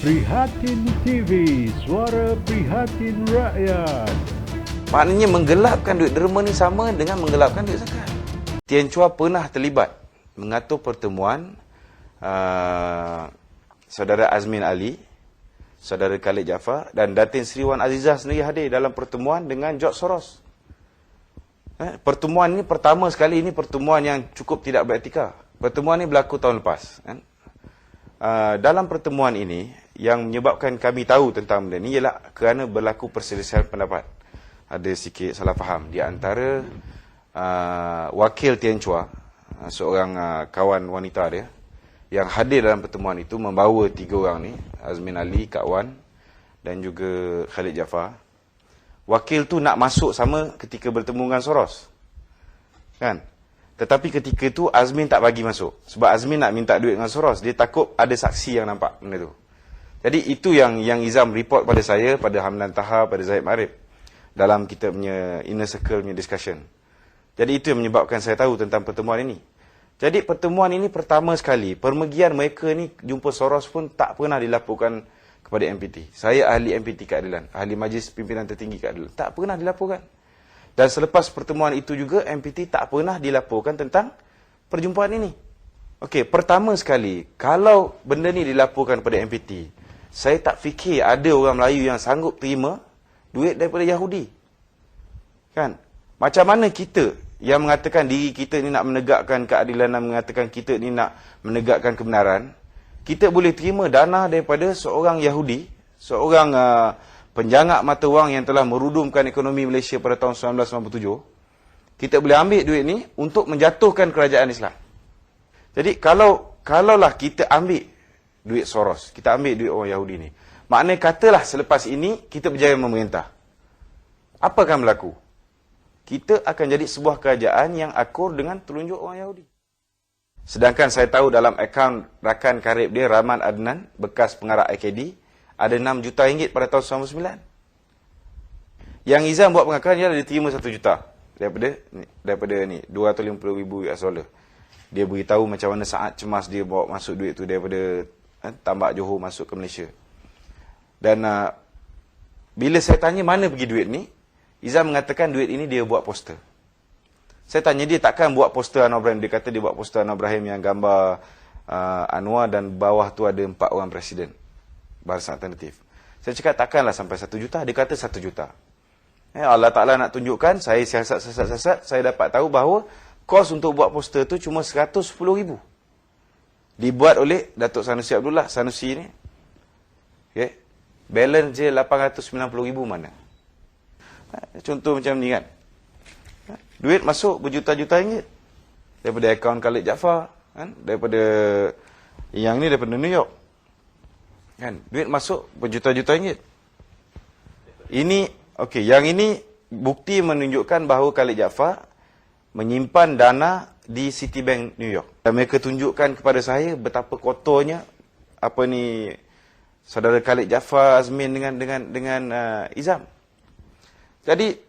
Prihatin TV, suara prihatin rakyat. Maknanya menggelapkan duit derma ni sama dengan menggelapkan duit zakat. Tian Chua pernah terlibat mengatur pertemuan saudara Azmin Ali, saudara Khalid Jaafar dan Datin Sri Wan Azizah sendiri hadir dalam pertemuan dengan George Soros. Pertemuan ini pertama sekali, ini pertemuan yang cukup tidak beretika. Pertemuan ini berlaku tahun lepas. Dalam pertemuan ini, yang menyebabkan kami tahu tentang benda ini ialah kerana berlaku perselisihan pendapat. Ada sikit salah faham di antara wakil Tian Chua, seorang kawan wanita dia, yang hadir dalam pertemuan itu membawa 3 orang ni, Azmin Ali, Kak Wan dan juga Khalid Jaafar. Wakil tu nak masuk sama ketika bertemu dengan Soros. Kan? Tetapi ketika itu Azmin tak bagi masuk. Sebab Azmin nak minta duit dengan Soros. Dia takut ada saksi yang nampak benda tu. Jadi itu yang Izam report pada saya, pada Hamdan Taha, pada Zahid Ma'arif. Dalam kita punya inner circle punya discussion. Jadi itu yang menyebabkan saya tahu tentang pertemuan ini. Jadi pertemuan ini pertama sekali. Permergian mereka ni jumpa Soros pun tak pernah dilaporkan kepada MPT. Saya ahli MPT Keadilan, ahli Majlis Pimpinan Tertinggi Keadilan. Tak pernah dilaporkan. Dan selepas pertemuan itu juga, MPT tak pernah dilaporkan tentang perjumpaan ini. Okey, pertama sekali, kalau benda ni dilaporkan kepada MPT, saya tak fikir ada orang Melayu yang sanggup terima duit daripada Yahudi. Kan? Macam mana kita yang mengatakan diri kita ni nak menegakkan keadilan dan mengatakan kita ni nak menegakkan kebenaran, kita boleh terima dana daripada seorang Yahudi, seorang penjangak mata wang yang telah merudumkan ekonomi Malaysia pada tahun 1997. Kita boleh ambil duit ni untuk menjatuhkan kerajaan Islam. Jadi kalaulah kita ambil duit Soros, kita ambil duit orang Yahudi ni, maknanya katalah selepas ini kita berjaya memerintah. Apa akan berlaku? Kita akan jadi sebuah kerajaan yang akur dengan telunjuk orang Yahudi. Sedangkan saya tahu dalam akaun rakan karib dia, Rahman Adnan, bekas pengarah IKD, ada 6 juta ringgit pada tahun 1999. Yang Izam buat pengakuan dia diterima 1 juta daripada ni 250,000 US dollar. Dia beritahu macam mana saat cemas dia bawa masuk duit tu daripada Tambak Johor masuk ke Malaysia. Dan bila saya tanya mana pergi duit ni, Izam mengatakan duit ini dia buat poster. Saya tanya dia takkan buat poster Anwar Ibrahim. Dia kata dia buat poster Anwar Ibrahim yang gambar Anwar dan bawah tu ada 4 orang presiden Barisan Alternatif. Saya cakap takkanlah sampai 1 juta. Dia kata 1 juta. Allah Ta'ala nak tunjukkan, saya siasat, saya dapat tahu bahawa kos untuk buat poster tu cuma 110,000. Dibuat oleh Datuk Sanusi Abdullah. Sanusi ni. Okay. Balance je 890,000 mana. Contoh macam ni kan. Duit masuk berjuta-juta ringgit. Daripada akaun Khalid Jaafar. Kan? Daripada yang ni daripada New York. Kan? Duit masuk berjuta-juta ringgit. Ini, okey, yang ini bukti menunjukkan bahawa Khalid Jaafar menyimpan dana di Citibank New York. Dan mereka tunjukkan kepada saya betapa kotornya apa ni saudara Khalid Jaafar, Azmin dengan Izam. Jadi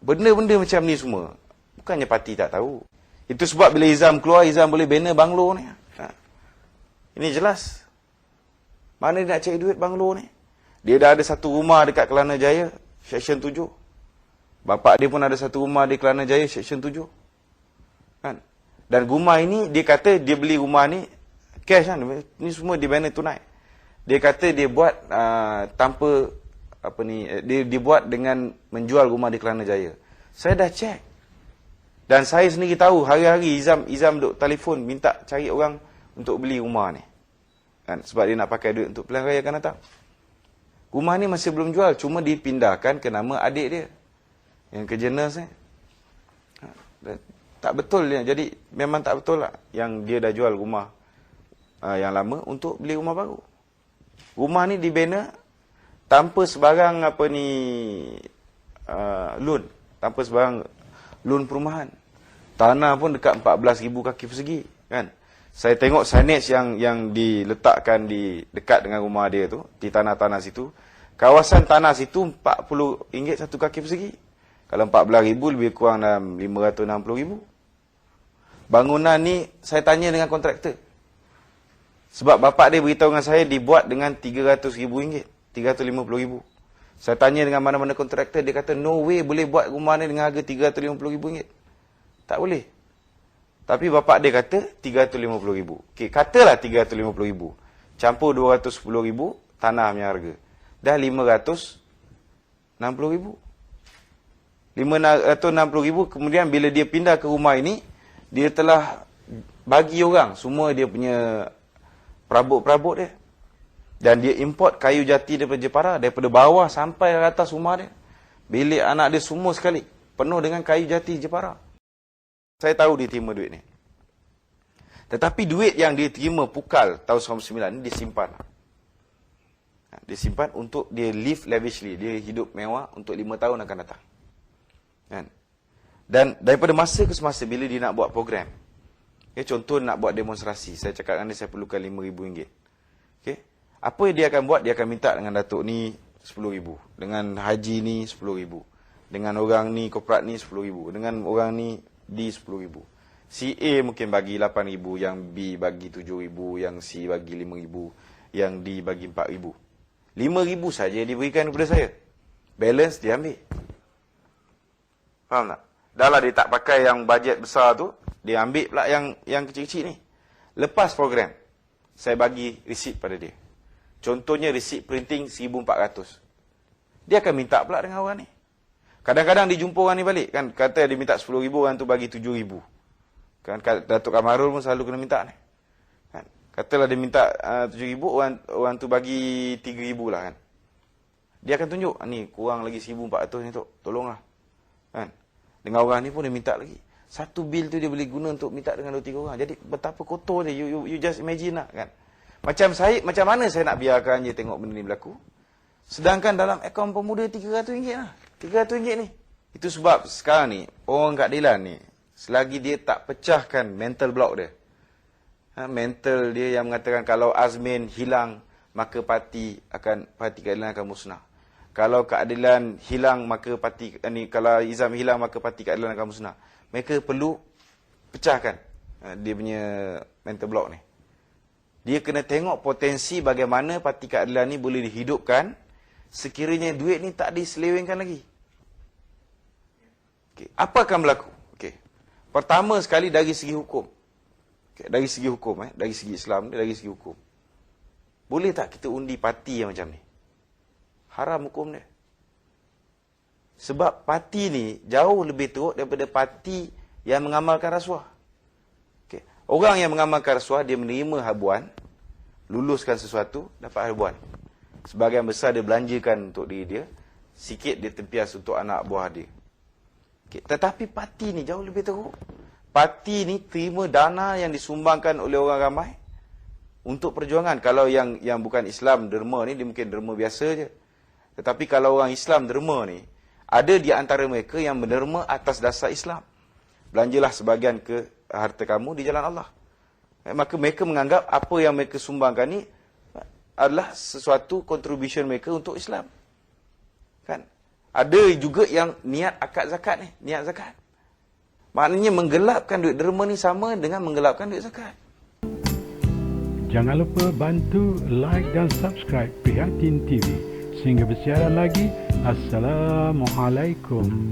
benda-benda macam ni semua, bukannya parti tak tahu. Itu sebab bila Izam keluar, Izam boleh banner banglo ni. Ini jelas. Mana dia nak cari duit banglo ni? Dia dah ada satu rumah dekat Kelana Jaya, Seksyen 7. Bapak dia pun ada satu rumah di Kelana Jaya, Seksyen 7. Kan? Dan rumah ini, dia kata dia beli rumah ni, cash kan? Ini semua di banner tunai. Dia kata dia buat tanpa dia buat dengan menjual rumah di Kelana Jaya. Saya dah cek. Dan saya sendiri tahu hari-hari Izam duk telefon minta cari orang untuk beli rumah ni. Kan? Sebab dia nak pakai duit untuk pilihan raya akan datang. Rumah ni masih belum jual, cuma dipindahkan ke nama adik dia. Yang kerja nurse ni. Tak betul dia. Jadi memang tak betul lah yang dia dah jual rumah yang lama untuk beli rumah baru. Rumah ni di banner tanpa sebarang loan. Tanpa sebarang loan perumahan. Tanah pun dekat 14,000 kaki persegi. Kan? Saya tengok signage yang diletakkan dekat dengan rumah dia tu, di tanah-tanah situ. Kawasan tanah situ RM40 satu kaki persegi. Kalau 14,000 lebih kurang dalam 560,000. Bangunan ni, saya tanya dengan kontraktor. Sebab bapak dia beritahu dengan saya dibuat dengan RM300,000, RM350,000. Saya tanya dengan mana-mana kontraktor, dia kata no way boleh buat rumah ni dengan harga RM350,000. Tak boleh. Tapi bapak dia kata RM350,000. Okey, katalah RM350,000. Campur RM210,000 tanah punya harga. Dah RM560,000. RM560,000, kemudian bila dia pindah ke rumah ini, dia telah bagi orang semua dia punya perabot-perabot dia. Dan dia import kayu jati daripada Jepara, daripada bawah sampai ke atas rumah dia. Bilik anak dia semua sekali penuh dengan kayu jati Jepara. Saya tahu dia terima duit ni. Tetapi duit yang dia terima pukal tahun 1999 ni dia simpan. Dia simpan untuk dia live lavishly, dia hidup mewah untuk 5 tahun akan datang. Kan? Dan daripada masa ke semasa bila dia nak buat program, contoh nak buat demonstrasi, saya cakap dengan dia saya perlukan RM5,000. Okay? Apa yang dia akan buat? Dia akan minta dengan Datuk ni RM10,000, dengan Haji ni RM10,000, dengan orang ni korporat ni RM10,000, dengan orang ni D RM10,000. Si A mungkin bagi RM8,000, yang B bagi RM7,000, yang C bagi RM5,000, yang D bagi RM4,000. RM5,000 saja diberikan kepada saya. Balance dia ambil. Faham tak? Dah lah dia tak pakai yang bajet besar tu, dia ambil pula yang kecil-kecil ni. Lepas program, saya bagi resit pada dia. Contohnya resit printing RM1,400. Dia akan minta pula dengan orang ni. Kadang-kadang dia jumpa orang ni balik. Kan kata dia minta RM10,000, orang tu bagi RM7,000. Kan Datuk Kamarul pun selalu kena minta ni. Kan? Katalah dia minta RM7,000, orang tu bagi RM3,000 lah kan. Dia akan tunjuk, ni kurang lagi RM1,400 ni Tok, tolonglah. Kan? Dengan orang ni pun dia minta lagi. Satu bil tu dia boleh guna untuk minta dengan 2-3 orang. Jadi betapa kotor dia. You just imagine lah kan. Macam mana saya nak biarkan je tengok benda ni berlaku. Sedangkan dalam akaun pemuda RM300 lah. RM300 ni. Itu sebab sekarang ni, orang keadilan ni, selagi dia tak pecahkan mental block dia. Mental dia yang mengatakan kalau Azmin hilang, maka parti keadilan akan musnah. Kalau keadilan hilang, maka kalau Izam hilang, maka parti keadilan akan musnah. Mereka perlu pecahkan dia punya mental block ni. Dia kena tengok potensi bagaimana parti keadilan ni boleh dihidupkan sekiranya duit ni tak diselewengkan lagi. Okay. Apa akan berlaku? Okay. Pertama sekali dari segi hukum. Okay. Dari segi hukum, dari segi Islam, dari segi hukum. Boleh tak kita undi parti yang macam ni? Haram hukum dia. Sebab parti ni jauh lebih teruk daripada parti yang mengamalkan rasuah. Okay. Orang yang mengamalkan rasuah, dia menerima habuan, luluskan sesuatu, dapat habuan. Sebagian besar dia belanjakan untuk diri dia, sikit dia tempias untuk anak buah dia. Okay. Tetapi parti ni jauh lebih teruk. Parti ni terima dana yang disumbangkan oleh orang ramai untuk perjuangan. Kalau yang bukan Islam derma ni, dia mungkin derma biasa je. Tetapi kalau orang Islam derma ni, ada di antara mereka yang menderma atas dasar Islam. Belanjalah sebahagian ke harta kamu di jalan Allah. Maka mereka menganggap apa yang mereka sumbangkan ni adalah sesuatu contribution mereka untuk Islam. Kan? Ada juga yang niat akad zakat ni, niat zakat. Maknanya menggelapkan duit derma ni sama dengan menggelapkan duit zakat. Jangan lupa bantu like dan subscribe Prihatin TV. Sehingga bersiaran lagi. Assalamualaikum.